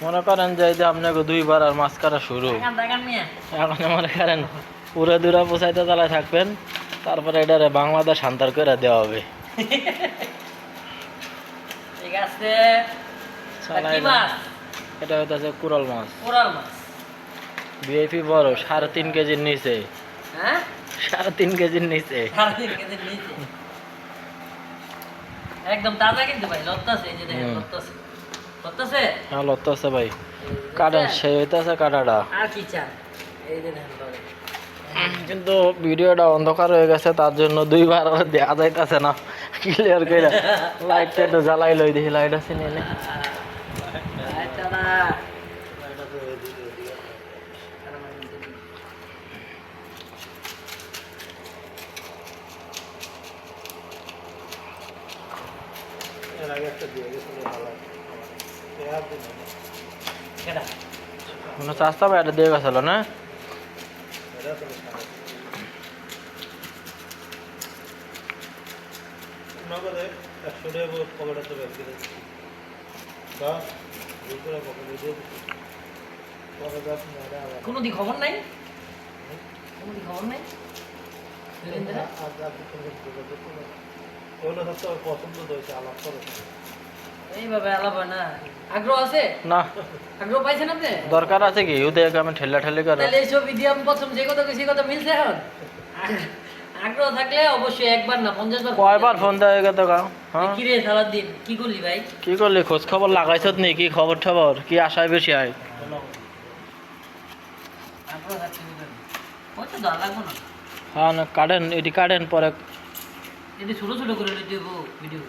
মনে করেন যে এই যে আপনাকে দুইবার আর মাছ কাটা শুরু, এখন মনে করেন পুরো দূরা পোষাইতে চালায় থাকবেন, তারপরে এটারে বাংলাদেশ আন্তর করে দেওয়া হবে। ঠিক আছে, এটা হইতেছে কুরাল মাছ, কোরাল মাছ ভিআইপি বড় 3.5 কেজির নিচে। হ্যাঁ 3.5 কেজির নিচে, 3.5 কেজির নিচে, একদম তাজা কিন্তু ভাই, লত্তাছে, এই যে দেখেন লত্তাছে, লত্তাছে, হ্যাঁ লত্তাছে ভাই। কাটা সে হইতেছে কাটাটা, আর কি চান, এই যে দেখেন ধরে। কিন্তু ভিডিওটা অন্ধকার হয়ে গেছে, তার জন্য দুইবার আর দেখা যাইতেছে না ক্লিয়ার করে। লাইটটা একটু জ্বালাই লই, দেখি লাইট আছে নিয়ে নে। আচ্ছা না, কেডা মানে চাস্তা ভাই এটা দিয়ে গেছিল না? কোনো দি খবর নাই, কোনো দি খবর নাই। এইভাবে আলাপ হয় না, আগ্রহ আছে না আগ্রহ পাইছেন আপনি? দরকার আছে কি ওদের আমি ঠেলা ঠেলি করে? তাহলে এইসব ভিডিও আমি প্রথম যে কথা কইছি কথা মিলছে এখন? আগ্রহ থাকলে অবশ্যই একবার না 50 বার কয়বার ফোন দেওয়া হয়ে গেল? হ্যাঁ কি রে সারার দিন কি করলি ভাই? কি করলি, খোঁজ খবর লাগাইছত নি? কি খবর টবর, কি আশায় বেশি হয়? আগ্রহ থাকলে ওই তো দর লাগবো না, হ্যাঁ না কাটেন, এটি কাটেন পরে। এটি ছোট ছোট করে নিতে ভিডিও।